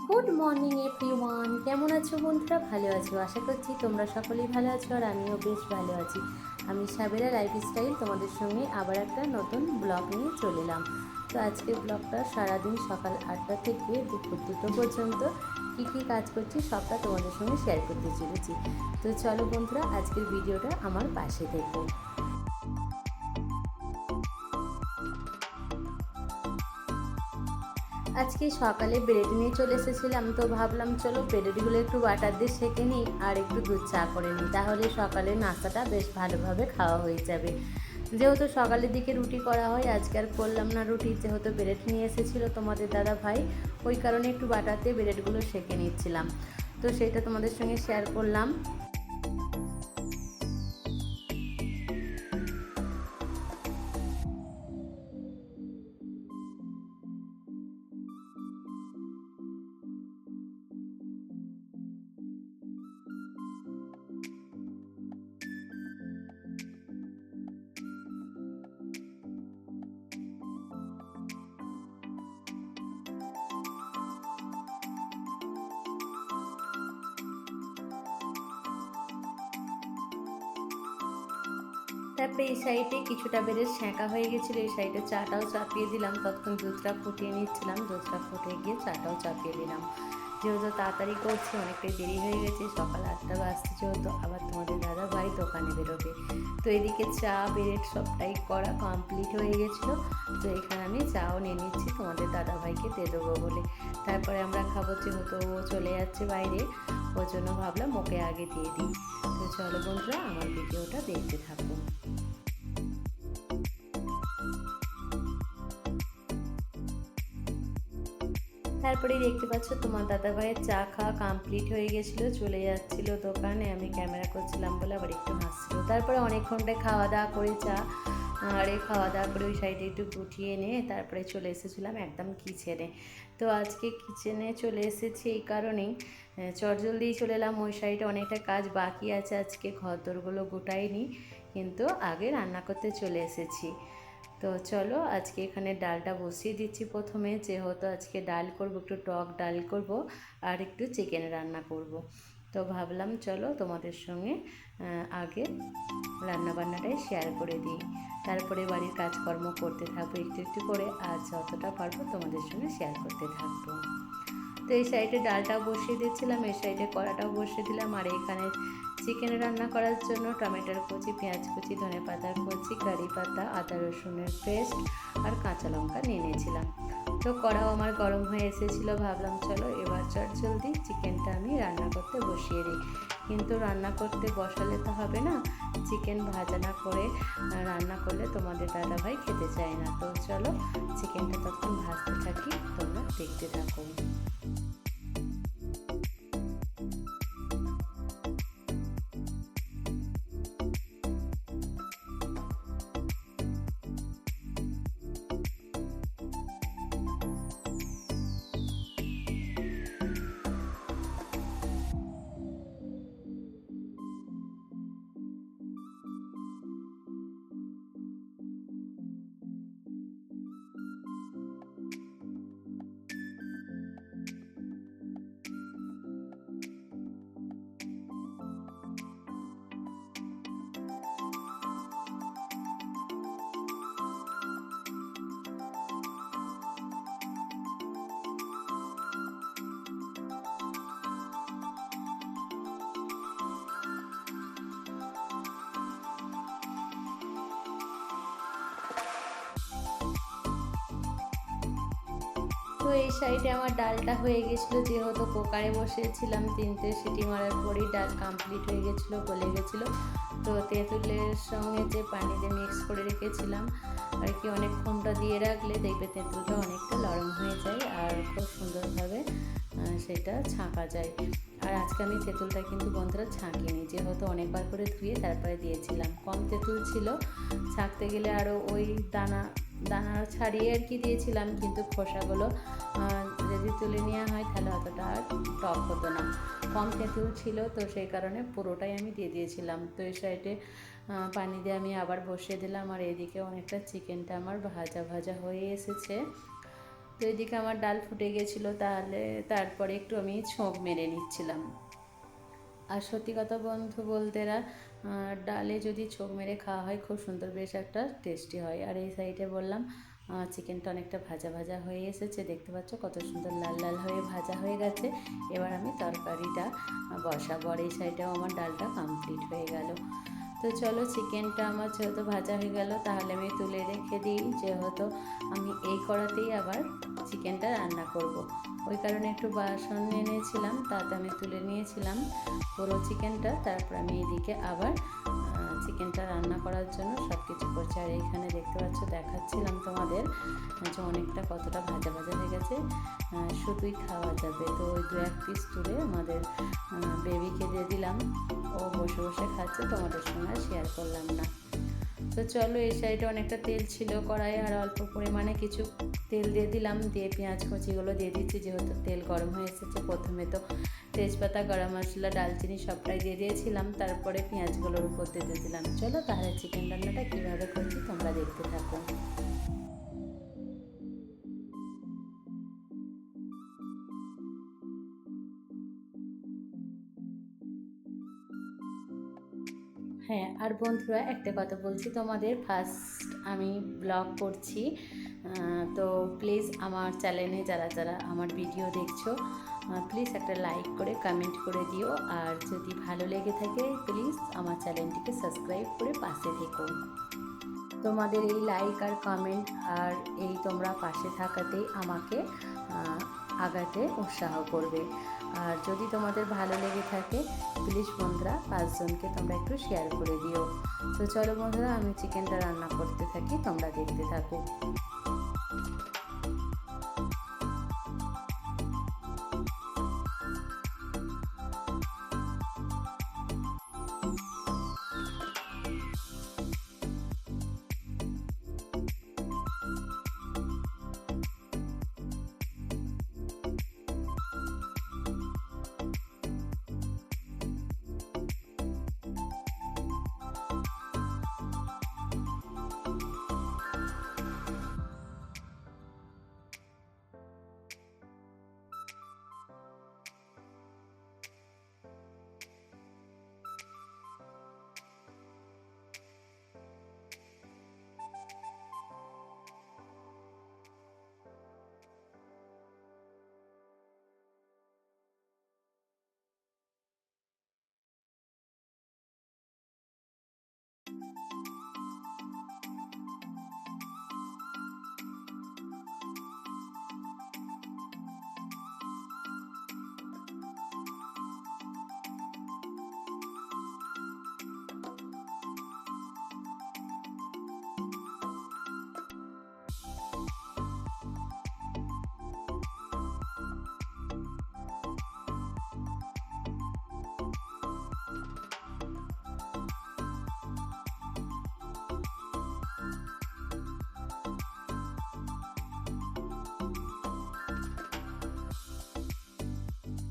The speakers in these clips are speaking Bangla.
গুড মর্নিং এভরিওয়ান, কেমন আছো বন্ধুরা? ভালো আছো, আশা করছি তোমরা সকলেই ভালো আছো আর আমিও বেশ ভালো আছি। আমি সাবেরা লাইফস্টাইল তোমাদের সঙ্গে আবার একটা নতুন ব্লগ নিয়ে চলে এলাম। তো আজকের ব্লগটা সারাদিন সকাল 8টা থেকে দুপুর 2টো পর্যন্ত কী কী কাজ করছি সবটা তোমাদের সঙ্গে শেয়ার করতে চলেছি। তো চলো বন্ধুরা, আজকের ভিডিওটা আমার পাশে থেকো। আজকে সকালে ব্রেড নিয়ে চলে এসেছিলাম, তো ভাবলাম চলো ব্রেডগুলো একটু বাটার দিয়ে সেঁকে নিই আর একটু দুধ চা করে নিই, তাহলে সকালের নাস্তাটা বেশ ভালোভাবে খাওয়া হয়ে যাবে। যেহেতু সকালের দিকে রুটি করা হয়, আজকে আর করলাম না রুটি, যেহেতু ব্রেড নিয়ে এসেছিলো তোমাদের দাদা ভাই, ওই কারণে একটু বাটার দিয়ে ব্রেডগুলো সেঁকে নিচ্ছিলাম। তো সেটা তোমাদের সঙ্গে শেয়ার করলাম। তারপরে এই সাইডে কিছুটা বেড়ে সেঁকা হয়ে গেছিলো, এই সাইডে চাটাও চাপিয়ে দিলাম। ততক্ষণ দুধটা ফুটিয়ে নিচ্ছিলাম, দুধটা ফুটে গিয়ে চাটাও চাপিয়ে দিলাম। যেহেতু তাড়াতাড়ি করছি, অনেকটাই দেরি হয়ে গেছে, সকাল 8টা বাজতে, যেহেতু আবার তোমাদের দাদা ভাই দোকানে বেরোবে। তো এদিকে চা ব্রেড সবটাই করা কমপ্লিট হয়ে গেছিলো। তো এখানে আমি চাও নিয়ে নিচ্ছি তোমাদের দাদা ভাইকে দিয়ে দেবো বলে। তারপরে আমরা খাবো, যেহেতু ও চলে যাচ্ছে বাইরে, ওর জন্য ভাবলাম ওকে আগে দিয়ে দিই। তো চলো বন্ধুরা, আমার ভিডিওটা দেখতে থাকো। তারপরেই দেখতে পাচ্ছ তোমার দাদা ভাইয়ের চা খাওয়া কমপ্লিট হয়ে গেছিলো, চলে যাচ্ছিলো দোকানে। আমি ক্যামেরা করছিলাম বলে আবার একটু হাসছিলো। তারপরে অনেক ঘন্টায় খাওয়া দাওয়া করে চা আর এই খাওয়া দাওয়া করে ওই সাইডে একটু গুটিয়ে নিয়ে তারপরে চলে এসেছিলাম একদম কিচেনে। তো আজকে কিচেনে চলে এসেছি এই কারণেই, চটজলদিই চলে এলাম। ওই সাইডে অনেকটা কাজ বাকি আছে, আজকে ঘরদোরগুলো গোটাইনি, কিন্তু আগে রান্না করতে চলে এসেছি। তো চলো, আজকে এখানে ডালটা বসিয়ে দিচ্ছি প্রথমে, যেহেতু আজকে ডাল করব, একটু টক ডাল করব আর একটু চিকেন রান্না করব। তো ভাবলাম চলো তোমাদের সঙ্গে আগে রান্নাবান্নাটাই শেয়ার করে দিই, তারপরে বাড়ির কাজকর্ম করতে থাকবো একটু একটু করে, আর যতটা পারবো তোমাদের সঙ্গে শেয়ার করতে থাকবো। তো এই সাইডে ডালটাও বসিয়ে দিচ্ছিলাম, এই সাইডে কড়াটাও বসিয়ে দিলাম। আর এখানে চিকেন রান্না করার জন্য টমেটোর কুচি, পেঁয়াজ কুচি, ধনে পাতার কুচি, কারি পাতা, আদা রসুনের পেস্ট আর কাঁচা লঙ্কা নিয়ে নিয়েছিলাম। তো কড়াও আমার গরম হয়ে এসেছিলো, ভাবলাম চলো এবার চটজলদি চিকেনটা আমি রান্না করতে বসিয়ে দিই। কিন্তু রান্না করতে বসালে তো হবে না, চিকেন ভাজা না করে রান্না করলে তোমাদের দাদাভাই খেতে চায় না। তো চলো চিকেনটা তখন ভাজতে থাকি, তোমরা দেখতে থাকো। তো এই সাইডে আমার ডালটা হয়ে গেছিলো, যেহেতু কুকারে বসিয়েছিলাম, 3টে সিটি মারার পরেই ডাল কমপ্লিট হয়ে গেছিলো, গলে গেছিলো। তো তেঁতুলের সঙ্গে যে পানি দিয়ে মিক্স করে রেখেছিলাম আর কি, অনেকক্ষণটা দিয়ে রাখলে দেখবে তেঁতুলটা অনেকটা নরম হয়ে যায় আর খুব সুন্দরভাবে সেটা ছাঁকা যায়। আর আজকে আমি তেঁতুলটা কিন্তু বন্ধুরা ছাঁকিনি, যেহেতু অনেকবার করে ধুয়ে তারপরে দিয়েছিলাম, কম তেঁতুল ছিল, ছাঁকতে গেলে আরও ওই দানা দানা ছাড়িয়ে আর কি দিয়েছিলাম, কিন্তু খোসাগুলো যদি তুলে নেওয়া হয় তাহলে অতটা আর টক হতো না, কম তেঁতুল ছিল, তো সেই কারণে পুরোটাই আমি দিয়ে দিয়েছিলাম। তো এই সাইডে পানি দিয়ে আমি আবার বসিয়ে দিলাম, আর এদিকে অনেকটা চিকেনটা আমার ভাজা ভাজা হয়ে এসেছে। তো এদিকে আমার ডাল ফুটে গেছিলো, তাহলে তারপরে একটু আমি ছোঁক মেরে নিচ্ছিলাম। আর সত্যি কথা বন্ধু বলতেরা, ডালে যদি ছোঁক মেরে খাওয়া হয় খুব সুন্দর, বেশ একটা টেস্টি হয়। আর এই সাইডে বললাম চিকেনটা অনেকটা ভাজা ভাজা হয়ে এসেছে, দেখতে পাচ্ছ কত সুন্দর লাল লাল হয়ে ভাজা হয়ে গেছে। এবার আমি তরকারিটা বসাবো। আর এই সাইডেও আমার ডালটা কমপ্লিট হয়ে গেল। তো চলো, চিকেনটা আমার যেহেতু ভাজা হয়ে গেল, তাহলে আমি তুলে রেখে দিই, যেহেতু আমি এই কড়াতেই আবার চিকেনটা রান্না করব। ওই কারণে একটু বাসন এনেছিলাম, তাতে আমি তুলে নিয়েছিলাম পুরো চিকেনটা। তারপর আমি এদিকে আবার চিকেনটা রান্না করার জন্য সব কিছু করছি। আর এইখানে দেখতে পাচ্ছ, দেখাচ্ছিলাম তোমাদের যে অনেকটা কতটা ভাজা ভাজা হয়ে গেছে, শুধুই খাওয়া যাবে। তো ওই 2-1 পিস তুলে আমাদের বেবিকে দিয়ে দিলাম, ও বসে বসে খাচ্ছে, তোমাদের সঙ্গে আর শেয়ার করলাম না। তো চলো, এই সাইডে অনেকটা তেল ছিল কড়াইয়ে, আর অল্প পরিমাণে কিছু তেল দিয়ে দিলাম, দিয়ে পেঁয়াজ কুচিগুলো দিয়ে দিচ্ছি। যেহেতু তেল গরম হয়ে এসেছে, প্রথমে তো তেজপাতা, গরম মশলা, দালচিনি সবটাই দিয়ে দিয়েছিলাম, তারপরে পেঁয়াজগুলোর উপর দিয়ে দিলাম। চলো তাহলে চিকেন রান্নাটা কীভাবে করছি তোমরা দেখতে থাকো। হ্যাঁ, আর বন্ধুরা একটা কথা বলছি তোমাদের, ফার্স্ট আমি ব্লগ করছি, তো প্লিজ আমার চ্যানেলে যারা যারা আমার ভিডিও দেখছো, প্লিজ একটা লাইক করে কমেন্ট করে দিও। আর যদি ভালো লেগে থাকে প্লিজ আমার চ্যানেলটিকে সাবস্ক্রাইব করে পাশে থেকো। তোমাদের এই লাইক আর কমেন্ট আর এই তোমরা পাশে থাকাতেই আমাকে আগাতে উৎসাহ করবে। আর যদি তোমাদের ভালো লেগে থাকে প্লিজ বন্ধুরা 5 জনকে তোমরা একটু শেয়ার করে দিও। তো চলো বন্ধুরা, আমি চিকেনটা রান্না করতে থাকি, তোমরা দেখতে থাকো।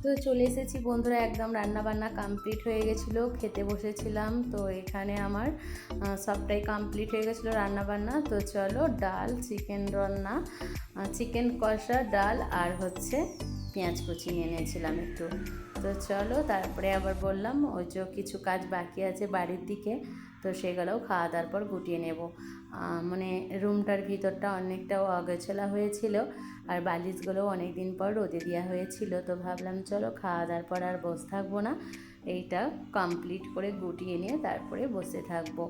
তো চলে এসেছি বন্ধুরা, একদম রান্না বান্না কমপ্লিট হয়ে গেছিলো, খেতে বসেছিলাম। তো এখানে আমার সবটাই কমপ্লিট হয়ে গেছিলো রান্না বান্না। তো চলো, ডাল, চিকেন রান্না, চিকেন কষা, ডাল, আর হচ্ছে পেঁয়াজ কুচি নিয়ে নিয়েছিলাম একটু। তো চলো, তারপরে আবার বললাম ওই যে কিছু কাজ বাকি আছে বাড়ির দিকে, তো সেগুলোও খাওয়া দাওয়ার পর গুটিয়ে নেব। মানে রুমটার ভিতরটা অনেকটাও অগোছালো হয়েছিল, আর বালিশগুলোও অনেক দিন পর রোদে দেওয়া হয়েছিল। তো ভাবলাম চলো খাওয়া দাওয়ার পর আর বসে থাকবো না, এইটা কমপ্লিট করে গুটিয়ে নিয়ে তারপরে বসে থাকবো।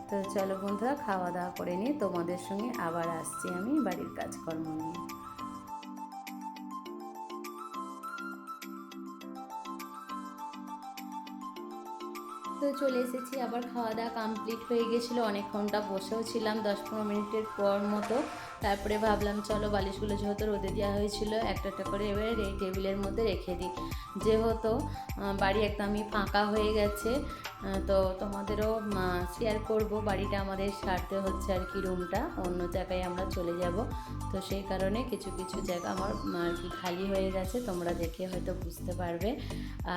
তো চলো বন্ধুরা, খাওয়া দাওয়া করে নিয়ে তোমাদের সঙ্গে আবার আসছি আমি বাড়ির কাজকর্ম নিয়ে। তো চলে এসেছি, আবার খাওয়া দাওয়া কমপ্লিট হয়ে গেছিলো, অনেকক্ষণটা বসেও ছিলাম, 10-15 মিনিটের পর মতো। তারপরে ভাবলাম চলো বালিশগুলো যেহেতু রোদে দেওয়া হয়েছিল, একটা একটা করে এবার এই টেবিলের মধ্যে রেখে দিই, যেহেতু বাড়ি একদমই ফাঁকা হয়ে গেছে। তো তোমাদেরও শেয়ার করব, বাড়িটা আমাদের সারতে হচ্ছে আর কি, রুমটা অন্য জায়গায় আমরা চলে যাব। তো সেই কারণে কিছু কিছু জায়গা আমার আর কি খালি হয়ে গেছে, তোমরা দেখে হয়তো বুঝতে পারবে।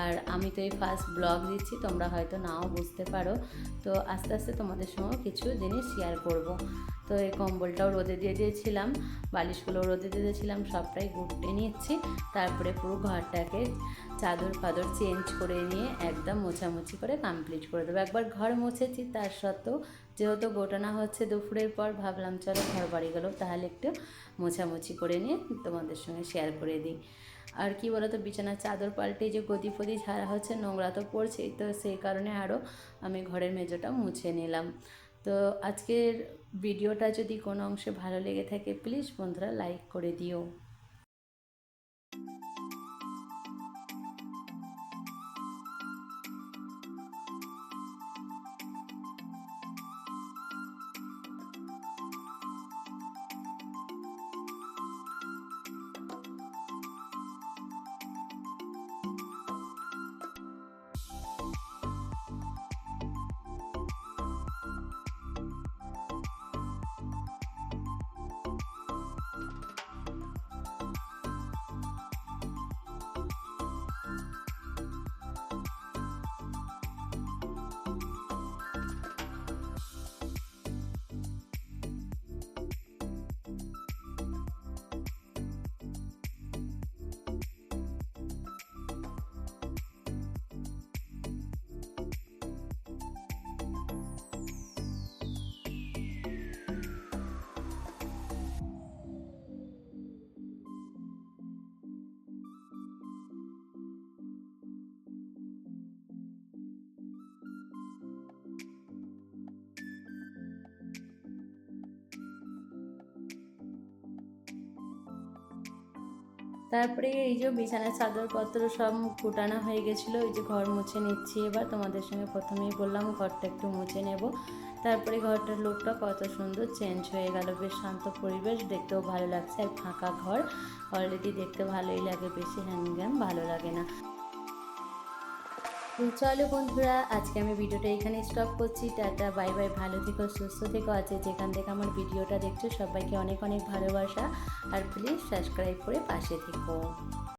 আর আমি তো এই ফার্স্ট ব্লগ দিচ্ছি, তোমরা হয়তো নাও বুঝতে পারো। তো আস্তে আস্তে তোমাদের সঙ্গে কিছু জিনিস শেয়ার করব। তো এই কম্বলটাও রোদে দিয়ে দিয়েছিলাম, বালিশগুলো রোদে দিয়ে দিয়েছিলাম, সবটাই গুটে নিচ্ছি। তারপরে পুরো ঘরটাকে চাদর ফাদর চেঞ্জ করে নিয়ে একদম মোছামুছি করে কমপ্লিট করে দেবো। একবার ঘর মুছেছি, তার সত্ত্বেও যেহেতু গোটানো হচ্ছে দুপুরের পর, ভাবলাম চলো ঘর বাড়ি গেলো তাহলে একটু মোছামুছি করে নিয়ে তোমাদের সঙ্গে শেয়ার করে দিই। আর কি বলো তো, বিছানার চাদর পাল্টে যে গদি ফদি ঝাড়া হচ্ছে, নোংরা তো পড়ছেই, তো সেই কারণে আরও আমি ঘরের মেঝেটা মুছে নিলাম। তো আজকের ভিডিওটা যদি কোনো অংশে ভালো লেগে থাকে প্লিজ বন্ধুরা লাইক করে দিও। তারপরে এই যে বিছানার চাদরপত্র সব গোটানো হয়ে গেছিলো, এই যে ঘর মুছে নিচ্ছি। এবার তোমাদের সঙ্গে প্রথমেই বললাম ঘরটা একটু মুছে নেব। তারপরে ঘরটার লুকটা কত সুন্দর চেঞ্জ হয়ে গেল, বেশ শান্ত পরিবেশ, দেখতেও ভালো লাগছে। আর ফাঁকা ঘর অলরেডি দেখতে ভালোই লাগে, বেশি হ্যাংগ্যাম ভালো লাগে না। তো চলো বন্ধুরা, আজকে আমি ভিডিওটা এখানে স্টপ করছি। টাটা, বাই বাই, ভালো থেকো, সুস্থ থেকো। আছে যেখান থেকে আমার ভিডিওটা দেখছো সবাইকে অনেক অনেক ভালোবাসা, আর প্লিজ সাবস্ক্রাইব করে পাশে থেকো।